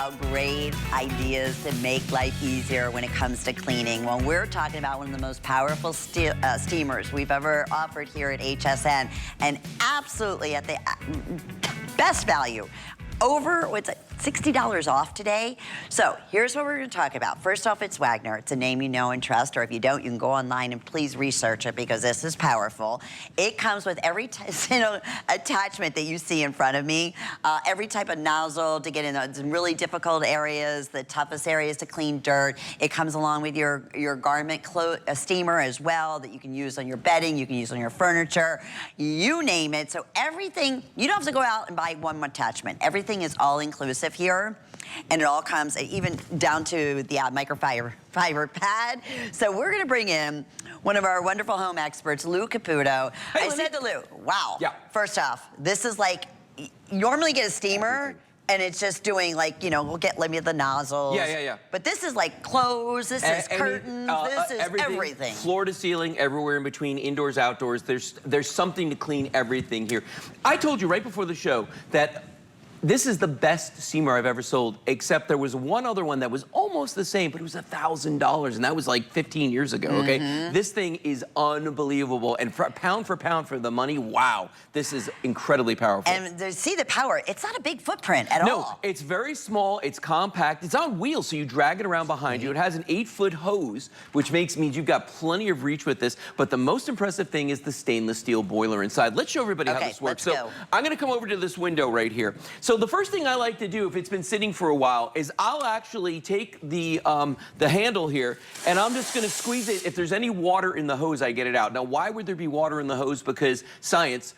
about great ideas to make life easier when it comes to cleaning. Well, we're talking about one of the most powerful steamers we've ever offered here at HSN, and absolutely at the best value. It's $60 off today. So here's what we're going to talk about. First off, it's Wagner. It's a name you know and trust, or if you don't, you can go online and please research it because this is powerful. It comes with every attachment that you see in front of me, every type of nozzle to get in those really difficult areas, the toughest areas to clean dirt. It comes along with your garment steamer as well that you can use on your bedding, you can use on your furniture, you name it. So everything, you don't have to go out and buy one attachment. Everything is all inclusive here, and it all comes even down to the microfiber pad. So we're going to bring in one of our wonderful home experts, Lou Caputo. Hey, I said to Lou, wow. Yeah. First off, this is like, you normally get a steamer, and it's just doing like, you know, we'll get the nozzles. Yeah. But this is like clothes, this is curtains, this is everything. Floor to ceiling, everywhere in between, indoors, outdoors. There's something to clean everything here. I told you right before the show that this is the best steamer I've ever sold, except there was one other one that was almost the same, but it was $1,000, and that was like 15 years ago, okay? This thing is unbelievable, and for pound for the money, wow, this is incredibly powerful. And to see the power, it's not a big footprint at all. No, it's very small, it's compact, it's on wheels, so you drag it around behind you. It has an 8-foot hose, which means you've got plenty of reach with this, but the most impressive thing is the stainless steel boiler inside. Let's show everybody how this works. Let's go. I'm gonna come over to this window right here. So the first thing I like to do if it's been sitting for a while is I'll actually take the handle here and I'm just gonna squeeze it. If there's any water in the hose, I get it out. Now, why would there be water in the hose? Because science,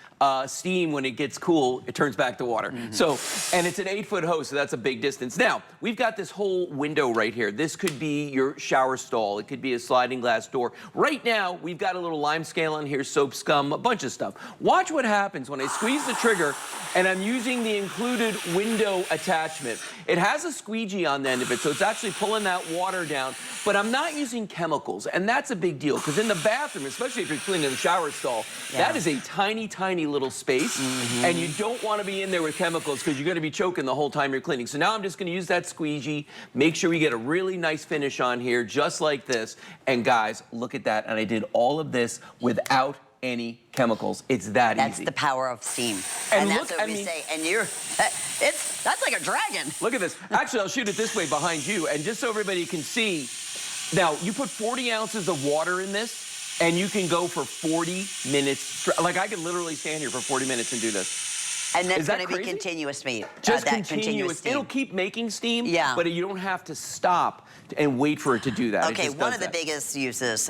steam, when it gets cool, it turns back to water. So, and it's an 8-foot hose, so that's a big distance. Now, we've got this whole window right here. This could be your shower stall. It could be a sliding glass door. Right now, we've got a little lime scale on here, soap scum, a bunch of stuff. Watch what happens when I squeeze the trigger and I'm using the included window attachment. It has a squeegee on the end of it, so it's actually pulling that water down, but I'm not using chemicals, and that's a big deal, because in the bathroom, especially if you're cleaning the shower stall, that is a tiny, tiny little space, and you don't want to be in there with chemicals, because you're going to be choking the whole time you're cleaning. So now I'm just going to use that squeegee, make sure we get a really nice finish on here, just like this, and guys, look at that, and I did all of this without any chemicals. It's that easy. That's the power of steam. And that's what we say. And that's like a dragon. Look at this. Actually, I'll shoot it this way behind you, and just so everybody can see. Now, you put 40 ounces of water in this, and you can go for 40 minutes. Like, I could literally stand here for 40 minutes and do this. And that's going to be continuous speed. Just continuous steam. It'll keep making steam, but you don't have to stop and wait for it to do that. Okay, one of the biggest uses,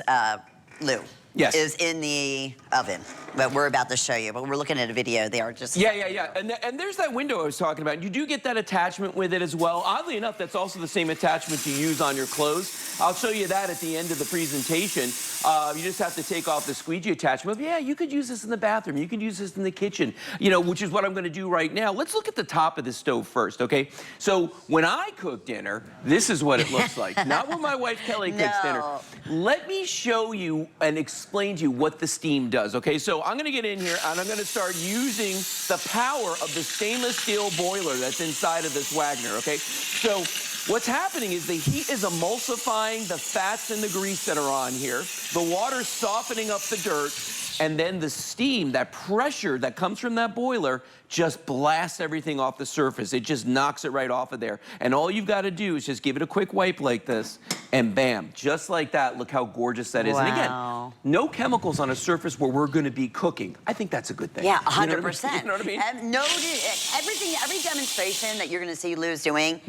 Lou, Yes. is in the oven. But we're about to show you, but we're looking at a video. They are just... Yeah. And there's that window I was talking about. You do get that attachment with it as well. Oddly enough, that's also the same attachment you use on your clothes. I'll show you that at the end of the presentation. You just have to take off the squeegee attachment. Yeah, you could use this in the bathroom. You could use this in the kitchen, you know, which is what I'm going to do right now. Let's look at the top of the stove first, okay? So when I cook dinner, this is what it looks like. Not when my wife Kelly cooks dinner. Let me show you and explain to you what the steam does, okay? So I'm gonna get in here and I'm gonna start using the power of the stainless steel boiler that's inside of this Wagner, okay? So what's happening is the heat is emulsifying the fats and the grease that are on here. The water's softening up the dirt, and then the steam, that pressure that comes from that boiler, just blasts everything off the surface. It just knocks it right off of there. And all you've got to do is just give it a quick wipe like this, and bam, just like that. Look how gorgeous that is. And again, no chemicals on a surface where we're going to be cooking. I think that's a good thing. Yeah, 100%. You know what I mean? Every demonstration that you're going to see Lou's doing,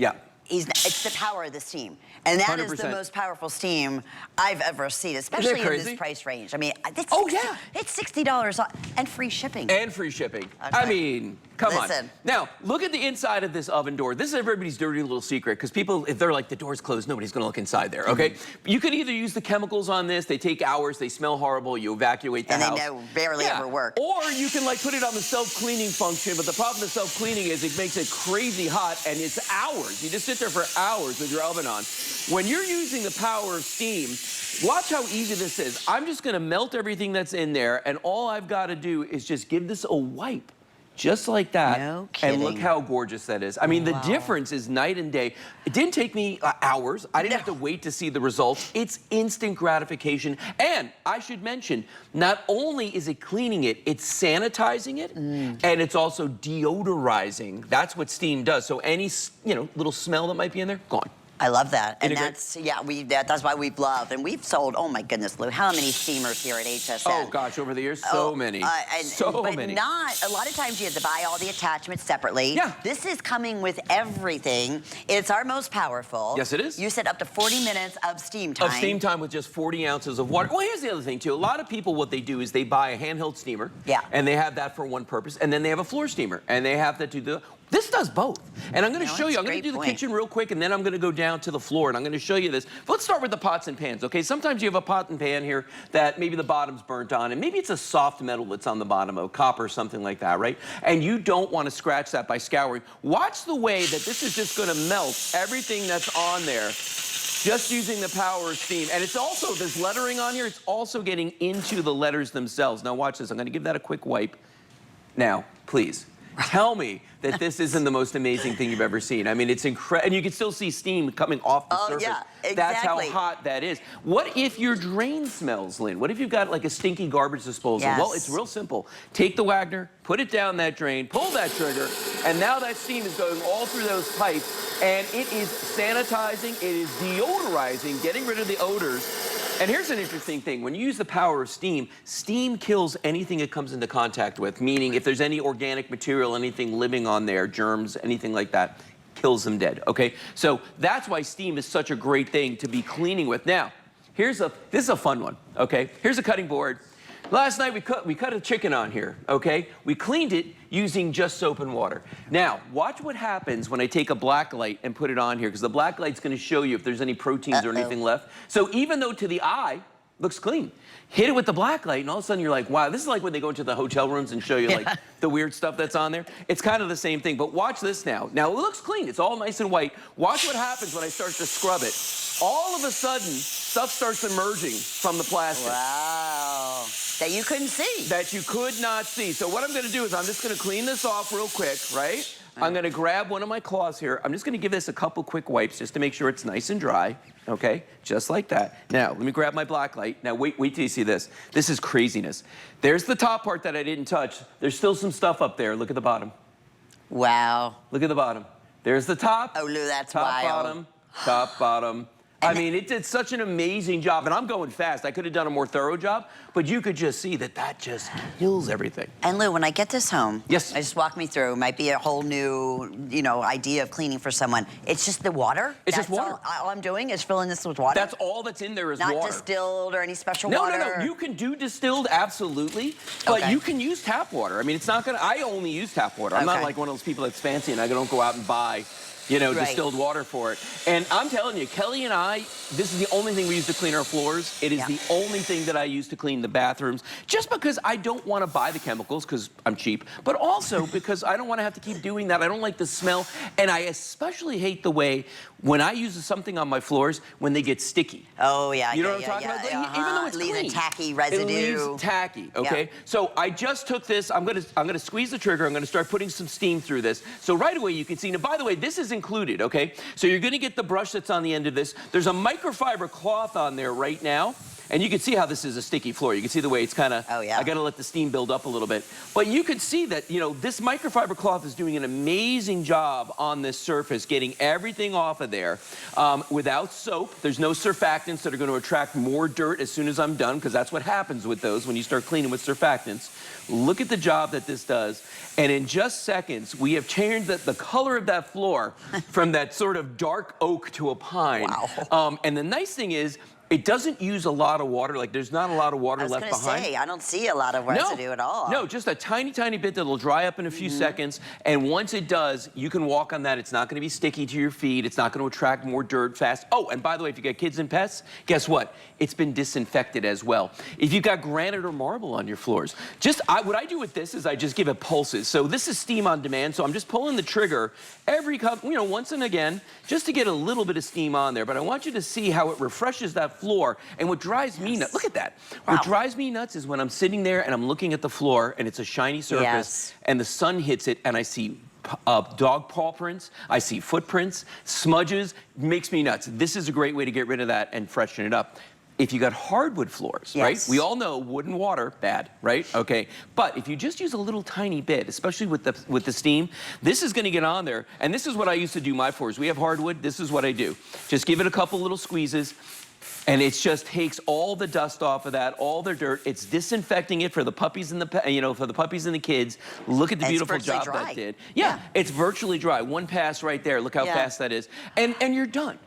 it's the power of the steam. And that 100%. Is the most powerful steam I've ever seen, especially in this price range. I mean, it's $60 and free shipping. And free shipping. Okay. I mean, come on. Now, look at the inside of this oven door. This is everybody's dirty little secret, because people, if they're like, the door's closed, nobody's going to look inside there, okay? You can either use the chemicals on this. They take hours. They smell horrible. You evacuate the house. And they barely ever work. Or you can, like, put it on the self-cleaning function, but the problem with self-cleaning is it makes it crazy hot, and it's hours. You just sit there for hours with your oven on. When you're using the power of steam, watch how easy this is. I'm just going to melt everything that's in there, and all I've got to do is just give this a wipe. just like that. No kidding. And look how gorgeous that is. I mean, the difference is night and day. It didn't take me hours. I didn't have to wait to see the results. It's instant gratification. And I should mention, not only is it cleaning it, it's sanitizing it, and it's also deodorizing. That's what steam does. So any, little smell that might be in there, gone. I love that. And Integrate. that's, that's why we've loved. And we've sold, oh my goodness, Lou, how many steamers here at HSN? Oh gosh, over the years, so many. But not, a lot of times you have to buy all the attachments separately. Yeah. This is coming with everything. It's our most powerful. Yes, it is. You said up to 40 minutes of steam time. Of steam time with just 40 ounces of water. Well, here's the other thing too. A lot of people, what they do is they buy a handheld steamer. Yeah. And they have that for one purpose. And then they have a floor steamer. And they have to do the... This does both. And I'm going to show you. I'm going to do the kitchen real quick, and then I'm going to go down to the floor, and I'm going to show you this. But let's start with the pots and pans, okay? Sometimes you have a pot and pan here that maybe the bottom's burnt on, and maybe it's a soft metal that's on the bottom, of copper, something like that, right? And you don't want to scratch that by scouring. Watch the way that this is just going to melt everything that's on there, just using the power of steam. And it's also, there's lettering on here. It's also getting into the letters themselves. Now watch this. I'm going to give that a quick wipe. Now, please. Tell me that this isn't the most amazing thing you've ever seen. I mean, it's incredible. And you can still see steam coming off the surface. Yeah, exactly. That's how hot that is. What if your drain smells, Lynn? What if you've got like a stinky garbage disposal? Yes. Well, it's real simple. Take the Wagner, put it down that drain, pull that trigger, and now that steam is going all through those pipes, and it is sanitizing, it is deodorizing, getting rid of the odors. And here's an interesting thing. When you use the power of steam, steam kills anything it comes into contact with, meaning if there's any organic material, anything living on there, germs, anything like that, kills them dead, okay? So that's why steam is such a great thing to be cleaning with. Now, this is a fun one, okay? Here's a cutting board. Last night we cut a chicken on here, okay? We cleaned it using just soap and water. Now, watch what happens when I take a black light and put it on here, because the black light's gonna show you if there's any proteins or anything left. So even though to the eye, looks clean, hit it with the black light and all of a sudden you're like, wow, this is like when they go into the hotel rooms and show you like the weird stuff that's on there. It's kind of the same thing, but watch this now. Now it looks clean, it's all nice and white. Watch what happens when I start to scrub it. All of a sudden, stuff starts emerging from the plastic. Wow. That you couldn't see. That you could not see. So what I'm gonna do is I'm just gonna clean this off real quick, right? I'm gonna grab one of my cloths here. I'm just gonna give this a couple quick wipes just to make sure it's nice and dry, okay? Just like that. Now, let me grab my black light. Now, wait till you see this. This is craziness. There's the top part that I didn't touch. There's still some stuff up there. Look at the bottom. Wow. Look at the bottom. There's the top. Oh, Lou, that's top, wild. bottom, top, bottom. I mean, it did such an amazing job, and I'm going fast. I could have done a more thorough job, but you could just see that that just kills everything. And Lou, when I get this home, yes, just walk me through. It might be a whole new, idea of cleaning for someone. It's just the water. It's just water. All I'm doing is filling this with water. That's all that's in there is water. Not distilled or any special water. No. You can do distilled, absolutely, but you can use tap water. I mean, it's not gonna. I only use tap water. I'm not like one of those people that's fancy and I don't go out and buy distilled water for it. And I'm telling you, Kelly and I, this is the only thing we use to clean our floors. It is the only thing that I use to clean the bathrooms, just because I don't want to buy the chemicals, because I'm cheap, but also because I don't want to have to keep doing that. I don't like the smell, and I especially hate the way when I use something on my floors when they get sticky. Oh, yeah, you know what I'm talking about? Even though it's leaves clean, a tacky residue. It leaves tacky, okay? So I just took this, I'm gonna squeeze the trigger, I'm gonna start putting some steam through this. So right away you can see, now by the way, this is included, okay? So you're gonna get the brush that's on the end of this. There's a microfiber cloth on there right now. And you can see how this is a sticky floor. You can see the way it's kind of, I gotta let the steam build up a little bit. But you can see that, this microfiber cloth is doing an amazing job on this surface, getting everything off of there without soap. There's no surfactants that are gonna attract more dirt as soon as I'm done, because that's what happens with those when you start cleaning with surfactants. Look at the job that this does. And in just seconds, we have changed the color of that floor from that sort of dark oak to a pine. Wow. And the nice thing is, it doesn't use a lot of water. Like, there's not a lot of water left behind. I was gonna say, I don't see a lot of residue at all. No, just a tiny, tiny bit that'll dry up in a few seconds. And once it does, you can walk on that. It's not gonna be sticky to your feet. It's not gonna attract more dirt fast. Oh, and by the way, if you got kids and pets, guess what? It's been disinfected as well. If you've got granite or marble on your floors, what I do with this is I just give it pulses. So this is steam on demand. So I'm just pulling the trigger every once and again, just to get a little bit of steam on there. But I want you to see how it refreshes that floor. And what drives me nuts, look at that. Wow. What drives me nuts is when I'm sitting there and I'm looking at the floor and it's a shiny surface and the sun hits it and I see dog paw prints, I see footprints, smudges, makes me nuts. This is a great way to get rid of that and freshen it up. If you got hardwood floors, right? We all know wood and water, bad, right? Okay, but if you just use a little tiny bit, especially with the steam, this is gonna get on there, and this is what I used to do my floors. We have hardwood, this is what I do. Just give it a couple little squeezes, and it just takes all the dust off of that, all the dirt. It's disinfecting it for the puppies and for the puppies and the kids. Look at the beautiful job that did. Yeah, it's virtually dry. One pass right there. Look how fast that is. And you're done.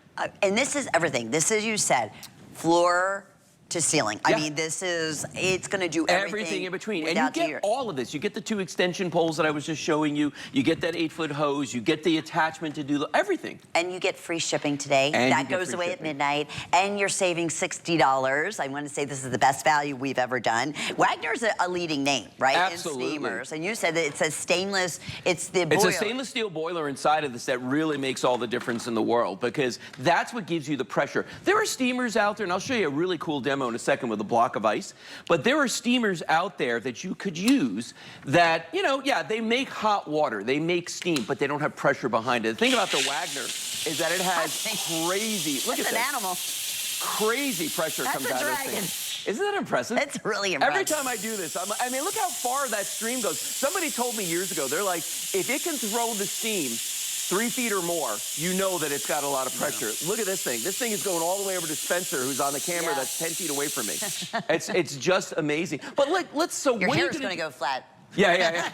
And this is everything. This is, you said, floor to ceiling. I mean, it's gonna do everything in between. And you get all of this. You get the 2 extension poles that I was just showing you. You get that 8-foot hose. You get the attachment to do everything. And you get free shipping today. That goes away at midnight. And you're saving $60. I want to say this is the best value we've ever done. Wagner's a leading name, right? Absolutely. In steamers. And you said that it's a stainless, it's a stainless steel boiler inside of this that really makes all the difference in the world, because that's what gives you the pressure. There are steamers out there, and I'll show you a really cool demo in a second with a block of ice, but there are steamers out there that you could use that, they make hot water, they make steam, but they don't have pressure behind it. The thing about the Wagner is that it has crazy, look at this. That's an animal. Crazy pressure comes out of this thing. Isn't that impressive? It's really impressive. Every time I do this, I mean, look how far that stream goes. Somebody told me years ago, they're like, if it can throw the steam 3 feet or more, you know that it's got a lot of pressure. Look at this thing. This thing is going all the way over to Spencer, who's on the camera that's 10 feet away from me. It's just amazing. But Your hair is going to go flat. Yeah.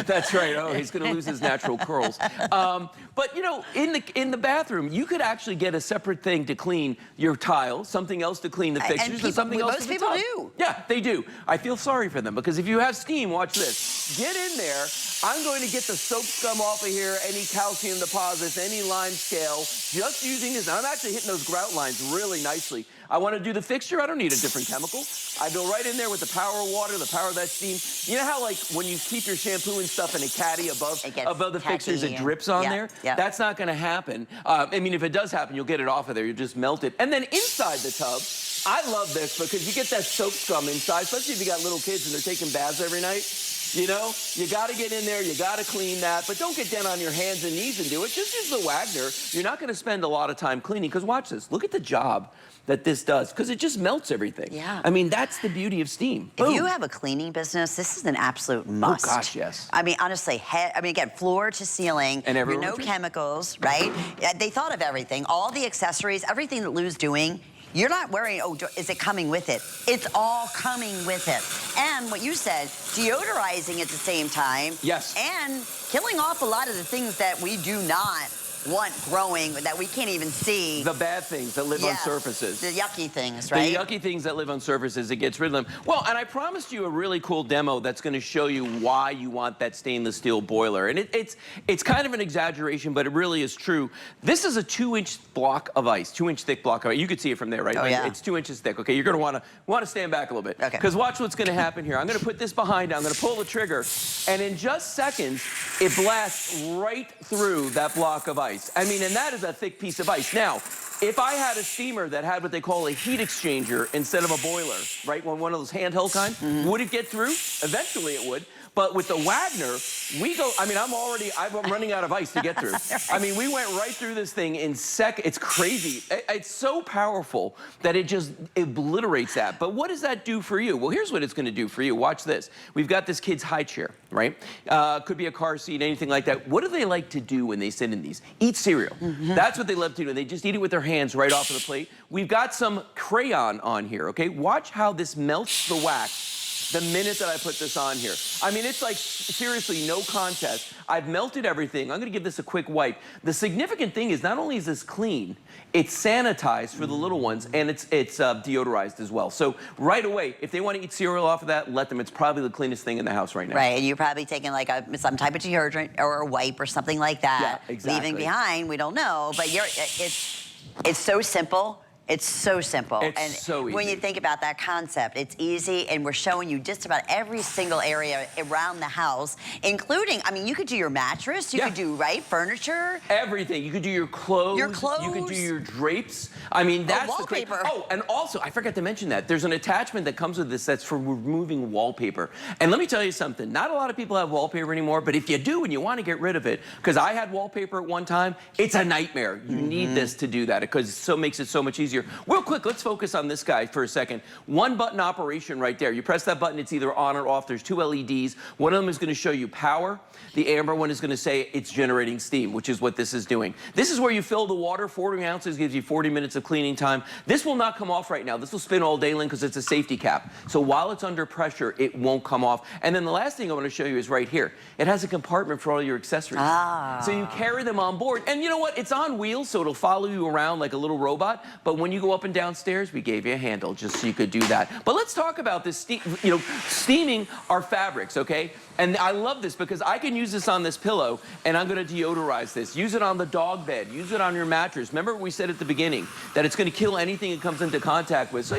That's right. Oh, he's going to lose his natural curls. But in the bathroom, you could actually get a separate thing to clean your tile, something else to clean the fixtures, and something else to the tub. Most people do. Yeah, they do. I feel sorry for them, because if you have steam, watch this. Get in there. I'm going to get the soap scum off of here, any calcium deposits, any lime scale, just using this. I'm actually hitting those grout lines really nicely. I want to do the fixture, I don't need a different chemical. I go right in there with the power of water, the power of that steam. You know how, like, when you keep your shampoo and stuff in a caddy above the fixtures, it drips on there? That's not going to happen. I mean, if it does happen, you'll get it off of there. You just melt it. And then inside the tub, I love this because you get that soap scum inside, especially if you got little kids and they're taking baths every night. You got to get in there, you got to clean that, but don't get down on your hands and knees and do it. Just use the Wagner. You're not going to spend a lot of time cleaning, because watch this. Look at the job that this does, because it just melts everything. Yeah. I mean, that's the beauty of steam. If you have a cleaning business, this is an absolute must. Oh, gosh, yes. I mean, honestly, again, floor to ceiling, and no chemicals, right? They thought of everything, all the accessories, everything that Lou's doing. You're not worrying, oh, is it coming with it? It's all coming with it. And what you said, deodorizing at the same time. Yes. And killing off a lot of the things that we do not want growing, that we can't even see. The bad things that live on surfaces. The yucky things, right? The yucky things that live on surfaces, it gets rid of them. Well, and I promised you a really cool demo that's going to show you why you want that stainless steel boiler. And it's kind of an exaggeration, but it really is true. This is a 2-inch block of ice, 2-inch thick block of ice. You could see it from there, right? Oh, yeah. It's 2 inches thick. Okay, you're going to want to stand back a little bit. Okay. Because watch what's going to happen here. I'm going to put this behind. I'm going to pull the trigger, and in just seconds, it blasts right through that block of ice. I mean, and that is a thick piece of ice. Now, if I had a steamer that had what they call a heat exchanger instead of a boiler, right, one of those handheld kind, would it get through? Eventually it would. But with the Wagner, I'm running out of ice to get through. I mean, we went right through this thing in seconds. It's crazy. It's so powerful that it just obliterates that. But what does that do for you? Well, here's what it's going to do for you. Watch this. We've got this kid's high chair, right? Could be a car seat, anything like that. What do they like to do when they sit in these? Eat cereal. That's what they love to do. They just eat it with their hands right off of the plate. We've got some crayon on here, okay? Watch how this melts the wax the minute that I put this on here. I mean, it's like, seriously, no contest. I've melted everything. I'm going to give this a quick wipe. The significant thing is not only is this clean, it's sanitized for the little ones, and it's deodorized as well. So right away, if they want to eat cereal off of that, let them. It's probably the cleanest thing in the house right now. Right, and you're probably taking like some type of deodorant or a wipe or something like that. Yeah, exactly. Leaving behind, we don't know, but it's so simple. It's so simple. It's so easy. When you think about that concept, it's easy, and we're showing you just about every single area around the house, including, I mean, you could do your mattress, you could do, right, furniture. Everything. You could do your clothes. Your clothes. You could do your drapes. I mean, that's wallpaper. Oh, and also, I forgot to mention that. There's an attachment that comes with this that's for removing wallpaper. And let me tell you something. Not a lot of people have wallpaper anymore, but if you do and you want to get rid of it, because I had wallpaper at one time, it's a nightmare. You need this to do that because it makes it so much easier. Real quick, let's focus on this guy for a second. One button operation right there. You press that button, it's either on or off. There's two LEDs. One of them is going to show you power. The amber one is going to say it's generating steam, which is what this is doing. This is where you fill the water. 40 ounces gives you 40 minutes of cleaning time. This will not come off right now. This will spin all day long because it's a safety cap. So while it's under pressure, it won't come off. And then the last thing I want to show you is right here. It has a compartment for all your accessories. So you carry them on board. And you know what? It's on wheels, so it'll follow you around like a little robot. But when you go up and downstairs, we gave you a handle just so you could do that. But let's talk about this, steaming our fabrics, okay? And I love this because I can use this on this pillow, and I'm going to deodorize this. Use it on the dog bed. Use it on your mattress. Remember what we said at the beginning, that it's going to kill anything it comes into contact with. So,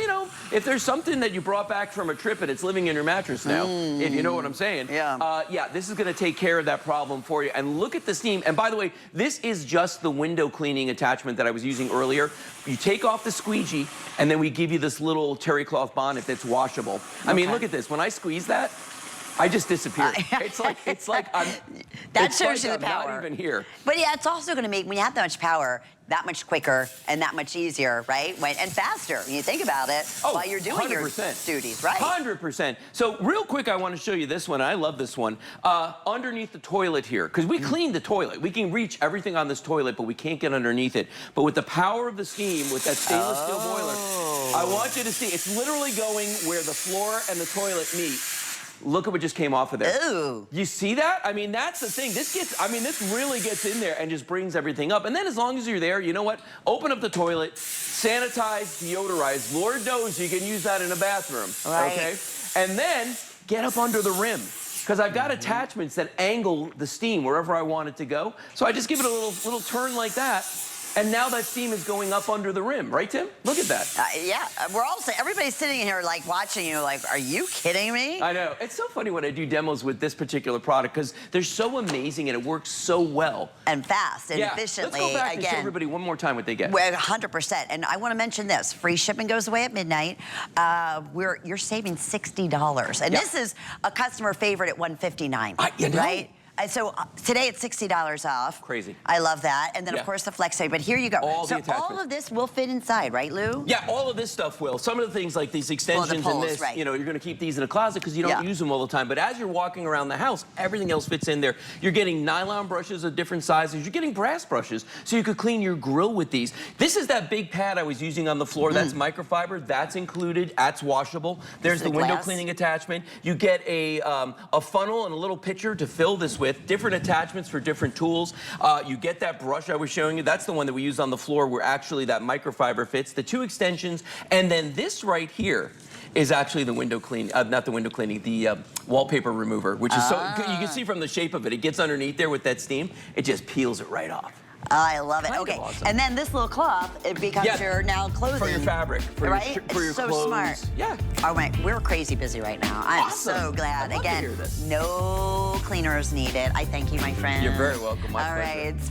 if there's something that you brought back from a trip and it's living in your mattress now, if you know what I'm saying, yeah, this is going to take care of that problem for you. And look at the steam. And by the way, this is just the window cleaning attachment that I was using earlier. You take off the squeegee, and then we give you this little terry cloth bonnet that's washable. I mean, look at this. When I squeeze that, I just disappeared. It's like I'm. That shows you the power. Not even here. But yeah, it's also going to make, when you have that much power, that much quicker and that much easier, right? And faster. When you think about it, while you're doing 100%. Your duties, right? 100%. So real quick, I want to show you this one. I love this one. Underneath the toilet here, because we cleaned the toilet. We can reach everything on this toilet, but we can't get underneath it. But with the power of the steam, with that stainless steel boiler, I want you to see, it's literally going where the floor and the toilet meet. Look at what just came off of there. Ooh. You see that? I mean, that's the thing. This really gets in there and just brings everything up. And then as long as you're there, you know what? Open up the toilet, sanitize, deodorize. Lord knows you can use that in a bathroom. Right. Okay? And then get up under the rim. Because I've got attachments that angle the steam wherever I want it to go. So I just give it a little turn like that. And now that steam is going up under the rim, right, Tim? Look at that. Yeah, everybody's sitting here like watching you like, are you kidding me? I know. It's so funny when I do demos with this particular product because they're so amazing and it works so well. And fast and efficiently. Let's go back and show everybody one more time what they get. Well, 100%. And I want to mention this. Free shipping goes away at midnight. You're saving $60. And this is a customer favorite at $159, right? So today it's $60 off. Crazy. I love that. And then, of course, the flex pay. But here you go. All the attachments. All of this will fit inside, right, Lou? Yeah, all of this stuff will. Some of the things like these extensions and this, you're going to keep these in a closet because you don't use them all the time. But as you're walking around the house, everything else fits in there. You're getting nylon brushes of different sizes. You're getting brass brushes, so you could clean your grill with these. This is that big pad I was using on the floor. That's microfiber. That's included. That's washable. There's the window cleaning attachment. You get a funnel and a little pitcher to fill this with. Different attachments for different tools. You get that brush I was showing you. That's the one that we use on the floor where actually that microfiber fits. The two extensions. And then this right here is actually the window cleaning, not the window cleaning, the wallpaper remover, which is so, you can see from the shape of it, it gets underneath there with that steam, it just peels it right off. I love it. Kind okay, of awesome. And then this little cloth, it becomes your now clothing. For your fabric, for right? your It's so clothes. Smart. Yeah. Oh my, we're crazy busy right now. I'm so glad. I'd love to Again, hear this. no cleaners needed. I thank you, my friend. You're very welcome. My pleasure. All right.